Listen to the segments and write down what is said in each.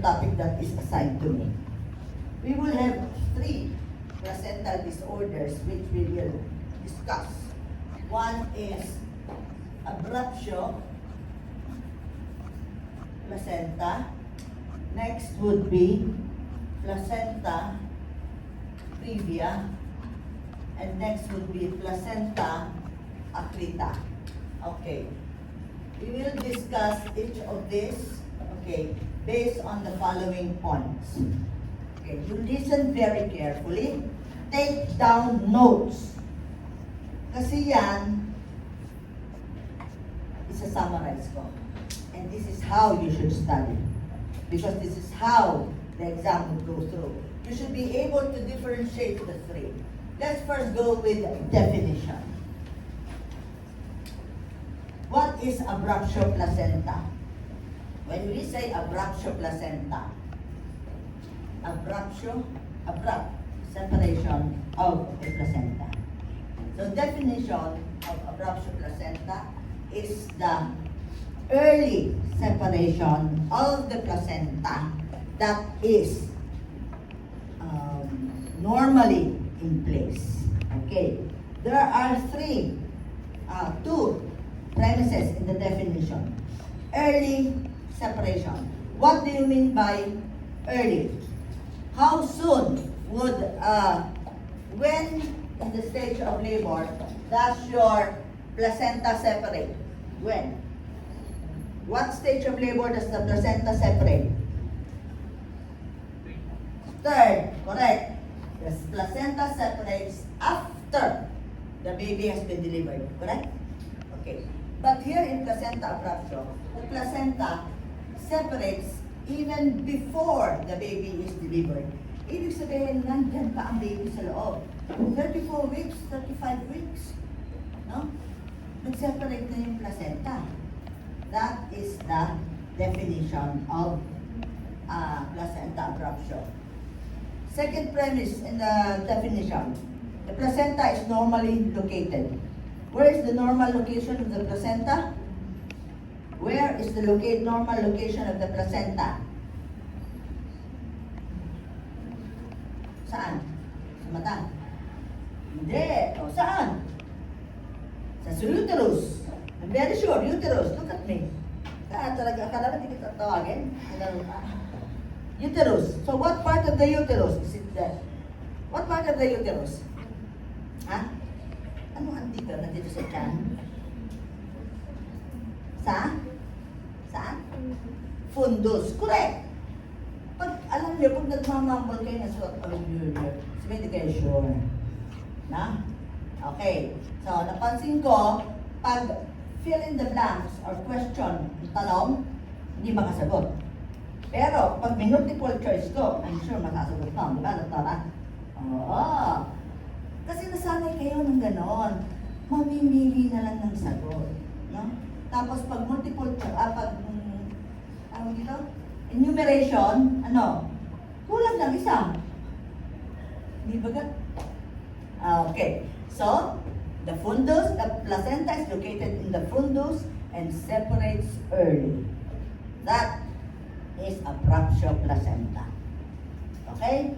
topic that is assigned to me. We will have 3 placental disorders which we will discuss. One is abruptio placenta. Next would be placenta previa. And next would be placenta accreta. Okay. We will discuss each of these, okay, based on the following points. Okay, you listen very carefully. Take down notes. Kasi yan, isa-summarize ko. And this is how you should study. Because this is how the exam would go through. You should be able to differentiate the 3. Let's first go with definition. What is abruptio placenta? When we say abruptio placenta, abrupt separation of a placenta. So definition of abruptio placenta is the early separation of the placenta that is normally in place. Okay. There are 2 premises in the definition. Early separation. What do you mean by early? How soon would, when in the stage of labor, does your placenta separate? When? What stage of labor does the placenta separate? 3rd, correct. The placenta separates after the baby has been delivered, correct? Okay. But here in placenta abruptio, the placenta separates even before the baby is delivered. Ibig sabihin, nandyan pa ang baby sa loob. 34 weeks, 35 weeks. No? Nag-separate na yung placenta. That is the definition of placenta abruptio. Second premise in the definition, the placenta is normally located. Where is the normal location of the placenta? Where is the normal location of the placenta? Saan? Sa mata? Hindi. O, saan? Sa uterus. I'm very sure, uterus. Look at me. Talaga, akala ba di kita tawagin? Uterus. So what part of the uterus is it there? What part of the uterus? Ha? Ano andito? Nandito sa tiyan? Saan? Fundus. Correct. Pag alam niyo, pag nagmamambol kayo na suot ko yung sabihin, hindi kayo sure. Na? Okay. So, napansin ko, pag fill in the blanks or question, tanong, hindi makasagot. Pero, pag may multiple choice ko, I'm sure makasagot mo. Di ba, doktora? Oo. Kasi nasanay kayo ng ganon. Mamimili na lang ng sagot. No? Tapos, pag multiple choice, tawag dito? Enumeration, kulang lang isa. Hindi ba ga? Okay. So, the placenta is located in the fundus and separates early. That is abruptio placenta. Okay?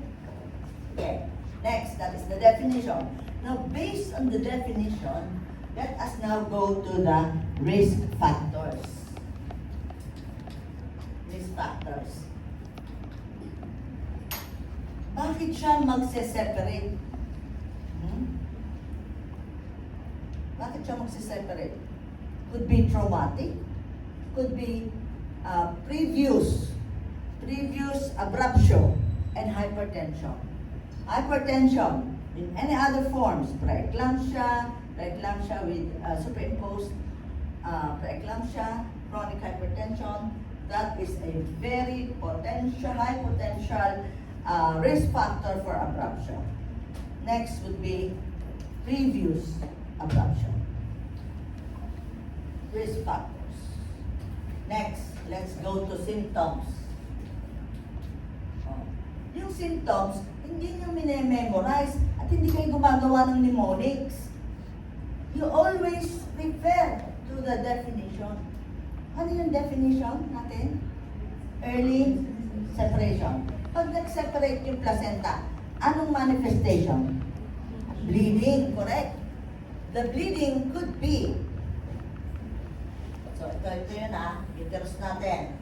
Okay. Next, that is the definition. Now, based on the definition, let us now go to the risk factors. Risk factors. Bakit siya magse-separate? Bakit siya magse-separate? Could be traumatic, could be previous abruptio and hypertension. Hypertension in any other forms, preeclampsia with superimposed preeclampsia, chronic hypertension, that is a very high potential risk factor for abruptio. Next would be previous abruptio. Risk factors. Next, let's go to symptoms. Yung symptoms, hindi nyo mine-memorize at hindi kayo gumagawa ng mnemonics. You always refer to the definition. Ano yung definition natin? Early Separation. Pag nag-separate yung placenta, anong manifestation? Bleeding, correct? The bleeding could be, so ito yun uterus natin.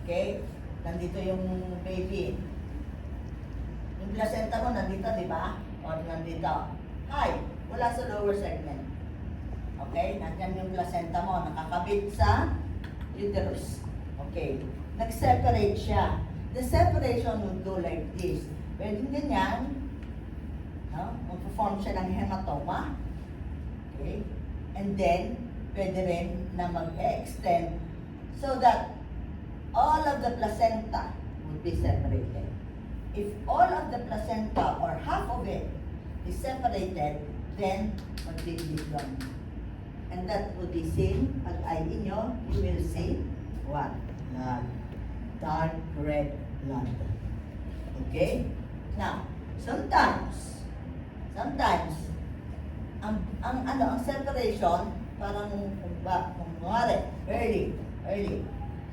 Okay? Nandito yung baby. Yung placenta mo nandito, di ba? O nandito. Hi, wala sa lower segment. Okay? Nandyan yung placenta mo, nakakabit sa uterus. Okay. Nag-separate siya. The separation would go like this. Pwedeng ganyan. No? Mag-form siya ng hematoma. Okay? And then, pwede rin na mag-extend so that all of the placenta would be separated. If all of the placenta or half of it is separated, then mag-bleed lang. And that would be seen, pag eye inyo, you will see what? Blood. Dark red blood. Okay? Now, sometimes, ang separation, parang kung early,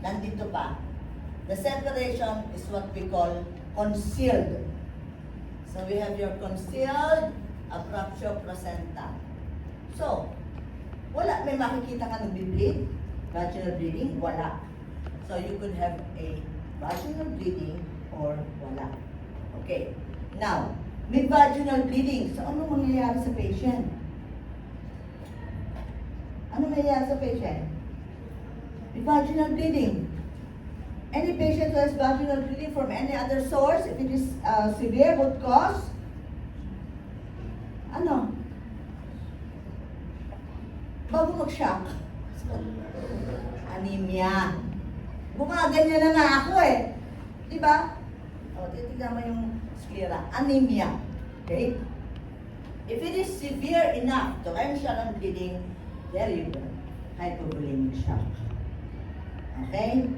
nandito pa. The separation is what we call concealed. So we have your concealed abruptio placenta. So, wala, may makikita ka nag-bleed, vaginal bleeding, wala. So you could have a vaginal bleeding or wala. Okay. Now, may vaginal bleeding. So ano mangyayari sa patient? Ano mangyayari sa patient? May vaginal bleeding. Any patient who has vaginal bleeding from any other source, if it is severe, would cause ano? Bago mag-shock. Anemia. Gumaganyan na nga ako eh. Diba? O, titignan mo yung sclera. Anemia. Okay? If it is severe enough to end shallow bleeding, there you go. Hypovolemic shock. Okay?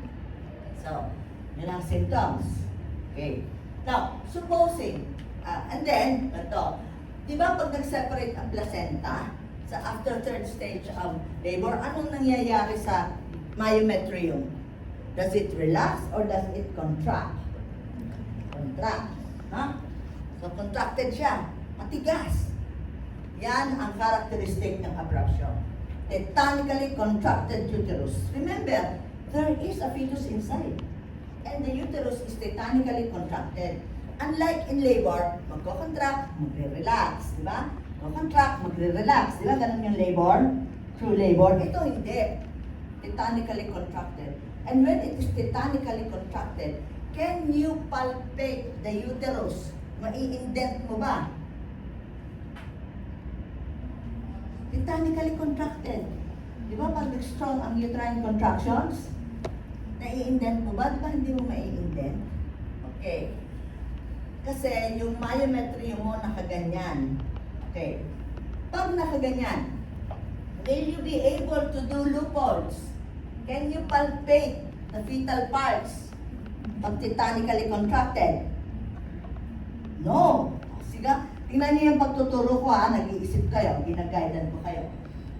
So, yun ang symptoms. Okay. Now, supposing, and then, ito, di ba pag nag-separate ang placenta, sa after third stage of labor, anong nangyayari sa myometrium? Does it relax or does it contract? Contract. Huh? So, contracted siya. Matigas. Yan ang characteristic ng abruption. Tetanically contracted uterus. Remember, there is a fetus inside. And the uterus is tetanically contracted. Unlike in labor, magko-contract, magre-relax, di ba? Magko-contract, magre-relax, di ba? Ganun yung labor, true labor. Ito hindi. Tetanically contracted. And when it is tetanically contracted, can you palpate the uterus? Mai-indent mo ba? Tetanically contracted. Di ba pag strong ang uterine contractions, nai-indent mo ba? Di ba hindi mo mai-indent? Okay. Kasi yung myometrium mo nakaganyan. Okay. Pag nakaganyan, will you be able to do loopholes? Can you palpate the fetal parts pag tetanically contracted? No. Sige, tingnan niyo yung pagtuturo ko nag-iisip kayo, ginaguidan ko kayo.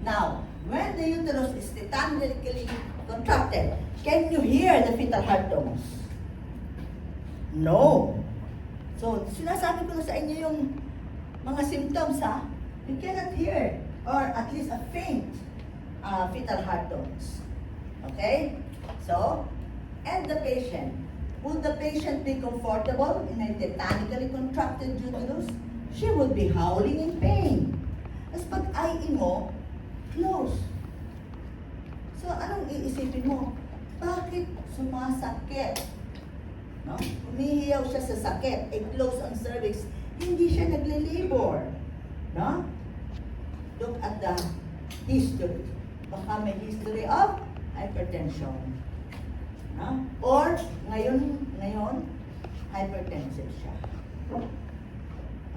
Now, when the uterus is tetanically contracted, can you hear the fetal heart tones? No. So, sinasabi ko na sa inyo yung mga symptoms you cannot hear, or at least a faint fetal heart tones. Okay? So, and the patient. Would the patient be comfortable in a tetanically contracted uterus? She would be howling in pain. As pag eye mo, close. So, anong iisipin mo? Bakit sumasakit? No? Umihiyaw siya sa sakit, close ang cervix, hindi siya nagle-labor. No? Look at the history. Baka may history of hypertension. No? Or, ngayon, hypertensive siya.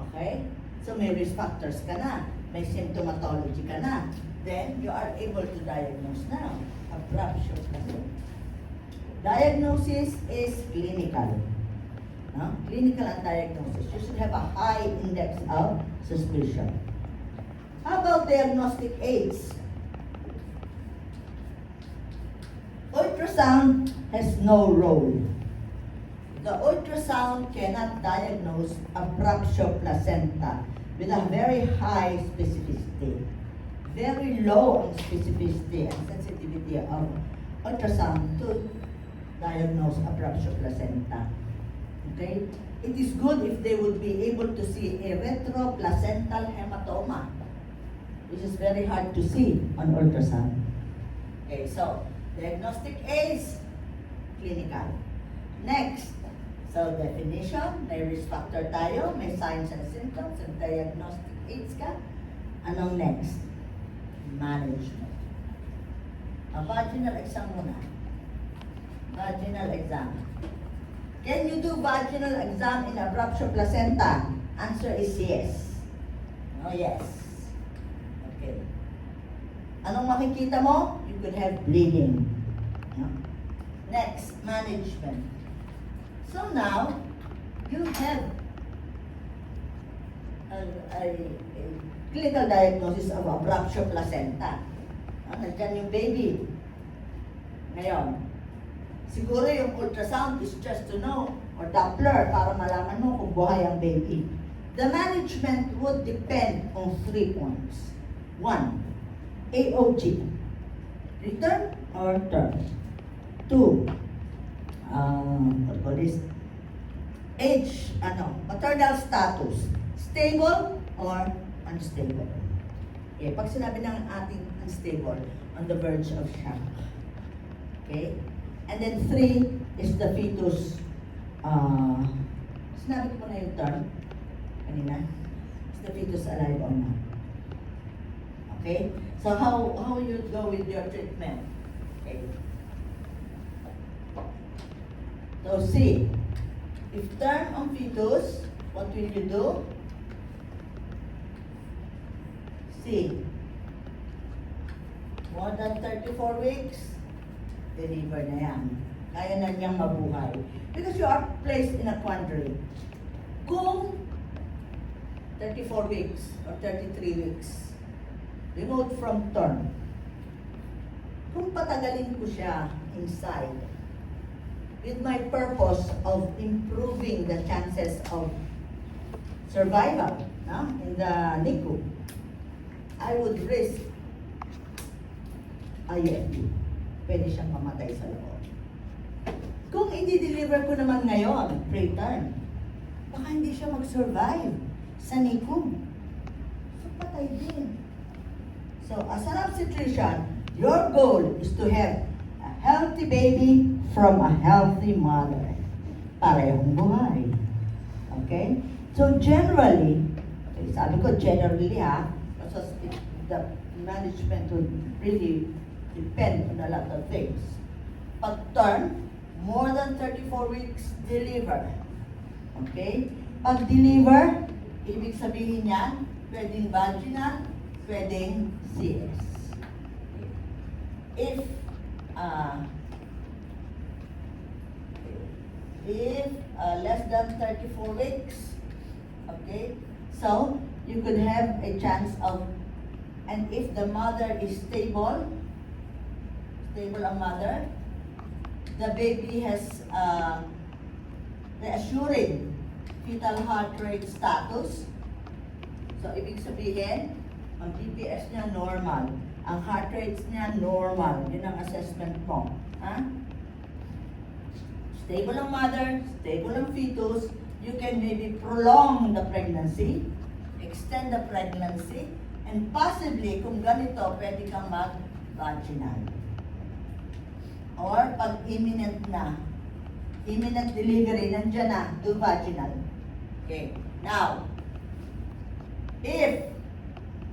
Okay? So, may risk factors ka na. May symptomatology ka na. Then, you are able to diagnose now. Abruptio placenta. Diagnosis is clinical. No? Clinical and diagnosis. You should have a high index of suspicion. How about diagnostic aids? Ultrasound has no role. The ultrasound cannot diagnose abruptio placenta with a very high specificity. Very low ang specificity and sensitivity of ultrasound to diagnose abruptio placenta. Okay? It is good if they would be able to see a retroplacental hematoma, which is very hard to see on ultrasound. Okay, so diagnostic aids, clinical. Next, so definition, may risk factor tayo, may signs and symptoms, and diagnostic aids ka. Anong next? Management. A vaginal exam muna. Vaginal exam. Can you do vaginal exam in abruptio placenta? Answer is yes. No, yes. Okay. Anong makikita mo? You could have bleeding. No? Next, management. So now, you have a clinical diagnosis of abruptio placenta. Nandiyan yung baby. Ngayon, siguro yung ultrasound is just to know, or Doppler, para malaman mo kung buhay ang baby. The management would depend on 3 points. 1, AOG, return or term. 2, what call this? Age, maternal status, stable or unstable. Okay, pag sinabi ng ating unstable, on the verge of shock. Okay? And then 3 is the fetus, sinabi ko na yung term kanina, is the fetus alive or not? Okay? So how you go with your treatment? Okay. So C, if term on fetus, what will you do? C, more than 34 weeks, deliver na yan. Kaya na niyang mabuhay. Because you are placed in a quandary. Kung 34 weeks or 33 weeks, removed from term, kung patagalin ko siya inside, with my purpose of improving the chances of survival in the NICU, I would risk IFD. Pwede siyang mamatay sa loob. Kung i-deliver ko naman ngayon, preterm, baka hindi siya mag-survive sa NICU. So, patay din. So, as an obstetrician, your goal is to have a healthy baby from a healthy mother. Parehong buhay. Okay? So, generally, sabi ko generally because the management would really depend on a lot of things. Pag term, more than 34 weeks, deliver. Okay? Pag deliver, ibig sabihin yan, pwedeng vaginal, pwedeng CS. If less than 34 weeks, okay, so you could have a chance of, and if the mother is stable ang mother, the baby has reassuring fetal heart rate status. So, ibig sabihin, ang BPS niya normal. Ang heart rates niya normal. Yun ang assessment mo. Stable ang mother, stable ang fetus. You can maybe prolong the pregnancy, extend the pregnancy, and possibly, kung ganito, pwede kang mag-vaginal. Or pag imminent na, imminent delivery, nandiyan na, do vaginal. Okay. Now, if,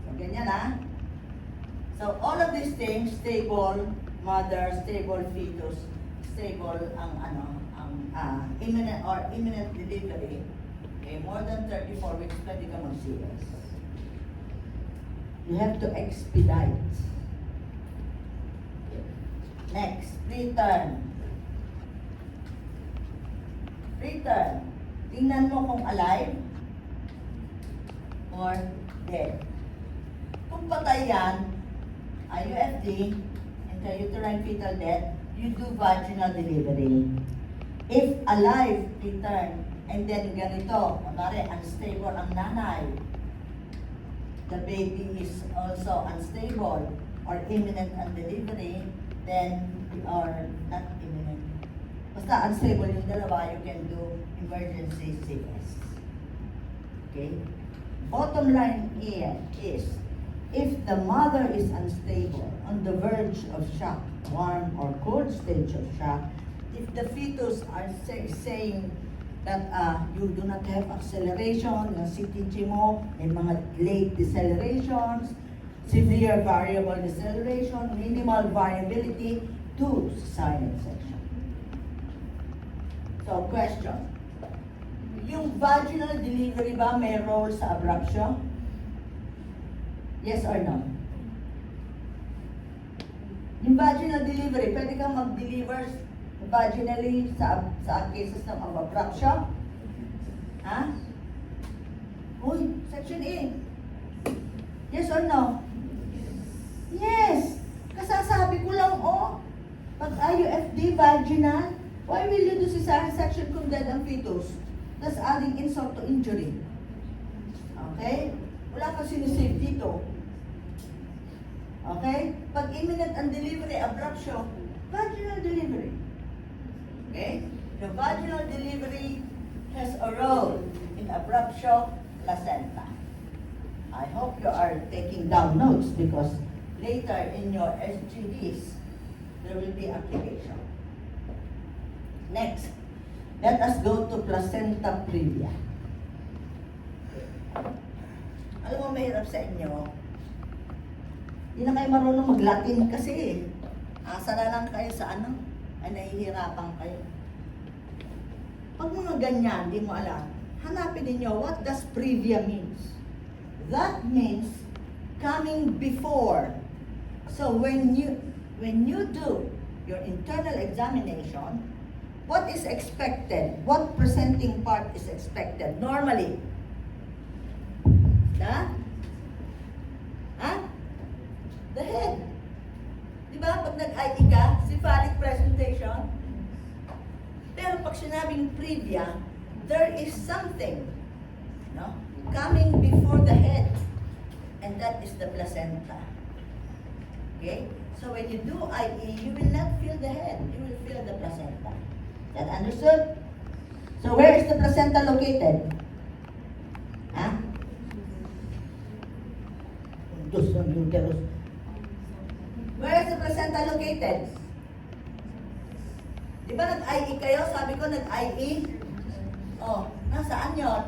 so ganyan so all of these things, stable mother, stable fetus, stable ang imminent delivery, okay, more than 34 weeks, pwede ka mag-CS. You have to expedite. Next, preterm. Preterm. Tingnan mo kung alive or dead. Kung patay yan, IUFD, intrauterine fetal death, you do vaginal delivery. If alive, preterm, and then ganito, kunwari, unstable ang nanay, the baby is also unstable or imminent on delivery, then or not imminent. Basta unstable yung dalawa, you can do emergency CS. Okay? Bottom line here is, if the mother is unstable, on the verge of shock, warm or cold stage of shock, if the fetus are saying that you do not have acceleration, yung CTG mo, may mga late decelerations, severe variable deceleration, minimal variability, to cesarean section. So, question. Yung vaginal delivery ba may role sa abruption? Yes or no? Yung vaginal delivery, pwede kang mag-deliver vaginally sa cases ng abruption? Ha? Uy, section A. Yes or no? Yes! Kasasabi ko lang, pag IUFD vaginal, why will you do cesarean section kung dead ang fetus? That's adding insult to injury. Okay? Wala kang sinisave dito. Okay? Pag imminent ang delivery, abruption, vaginal delivery. Okay? The vaginal delivery has a role in abruption placenta. I hope you are taking down notes because later in your SGDs, there will be application. Next, let us go to placenta previa. Alam mo, mahirap sa inyo. Hindi na kayo marunong mag-Latin kasi. Asa na lang kayo sa ay nahihirapan kayo. Pag mga ganyan, di mo alam, hanapin ninyo, what does previa means? That means coming before. So when you do your internal examination, what is expected? What presenting part is expected normally? The head. Di ba? Pag nag-IE ka, cephalic presentation. Pero pag sinabing previa, there is something, coming before the head. And that is the placenta. Okay? So when you do IE, you will not feel the head. You will feel the placenta. That understood? So where is the placenta located? Where is the placenta located? Di ba nag-IE kayo? Sabi ko nag-IE. Nasaan yon?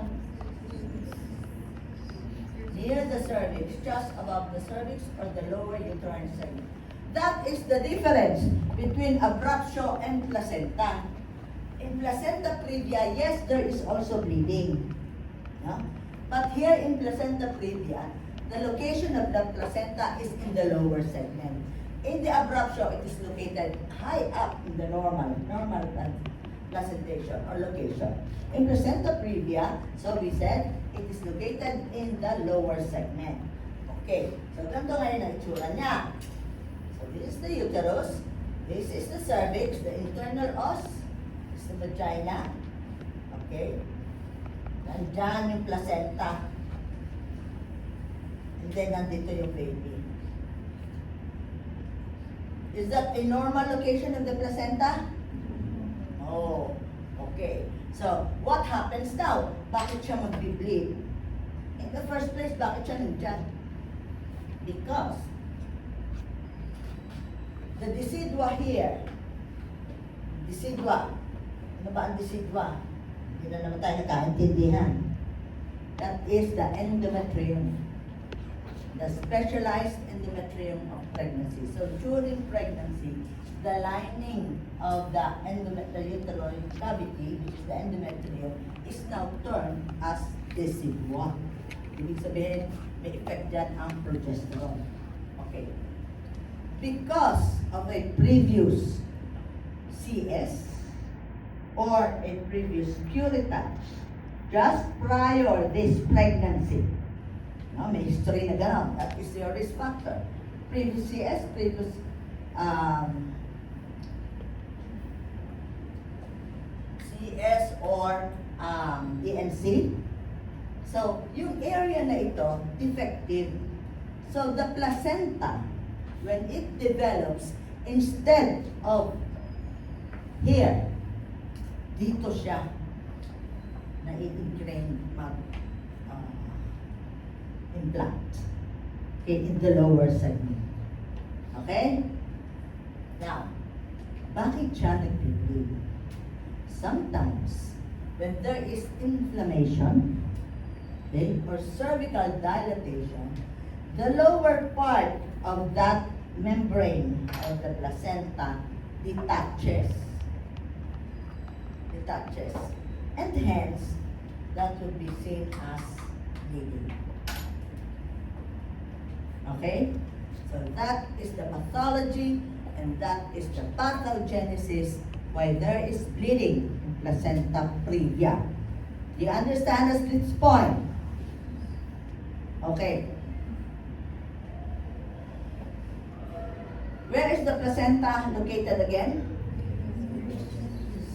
Near the cervix, just above the cervix or the lower uterine segment. That is the difference between abruptio and placenta. In placenta previa, yes, there is also bleeding. But here in placenta previa, the location of the placenta is in the lower segment. In the abruptio, it is located high up in the normal placentation or location. In placenta previa, so we said, it is located in the lower segment. Okay, so ganito ngayon ang itsura niya. So this is the uterus, this is the cervix, the internal os, this is the vagina. Okay, nandyan yung placenta. And then nandito yung baby. Is that a normal location of the placenta? Oh, okay. So, what happens now? Bakit siya mag-bleed? In the first place, bakit siya nandyan? Because the decidua here, ano ba ang decidua? Hindi na naman tayo nakaintindihan. That is the endometrium. The specialized endometrium of pregnancy. So during pregnancy, the lining of the uterine cavity, which is the endometrium, is now turned as decidua. Ibig sabihin, may effect dyan ang progesterone. Okay. Because of a previous CS or a previous curettage, just prior this pregnancy, may history na gano'n. That is your risk factor. Previous CS, previous or ENC. So, yung area na ito, defective. So, the placenta, when it develops, instead of here, dito siya na-ingrain implant. Okay, in the lower segment. Okay? Now, bakit siya nag-bleed? Sometimes, when there is inflammation, okay, or cervical dilatation, the lower part of that membrane of the placenta detaches. And hence, that would be seen as bleeding. Okay? So that is the pathology and that is the pathogenesis why there is bleeding in placenta previa. Do you understand at this point? Okay. Where is the placenta located again?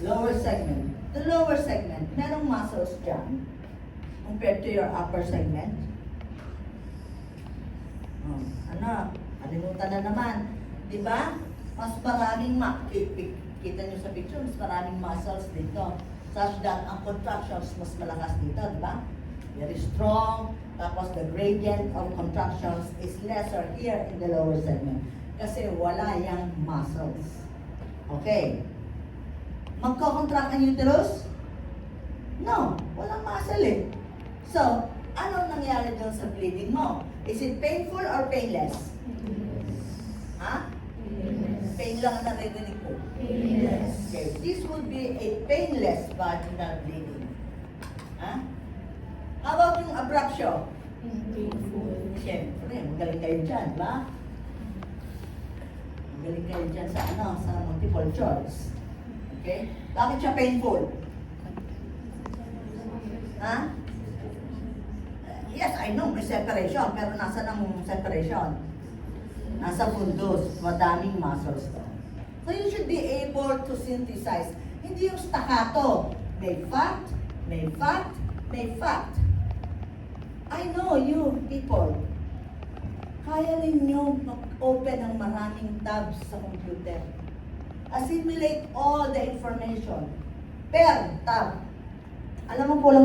Lower segment. The lower segment, merong muscles dyan compared to your upper segment. Alimutan na naman. Di ba? Mas maraming kita nyo sa picture, mas maraming muscles dito. Such that ang contractions mas malakas dito, di ba? Very strong. Tapos the gradient of contractions is lesser here in the lower segment. Kasi wala yung muscles. Okay. Magko-contract ang uterus? No, walang muscle eh. So, anong nangyari doon sa bleeding mo? Is it painful or painless? Ha? Pain lang ang naririnig ko. Painless. Okay, this would be a painless vaginal bleeding. Ha? How about yung abruptio? Painful. Siyempre, magaling kayo dyan, ba? Magaling kayo dyan sa sa multiple choice. Okay? Bakit siya painful? Ha? Yes, I know, may separation, pero nasa ng separation? Nasa fundus, madaming muscles to. So you should be able to synthesize. Hindi yung staccato. May fat, may fat, may fat. I know you people, kaya ninyo mag-open ng maraming tabs sa computer. Assimilate all the information per tab. Alam mo po lang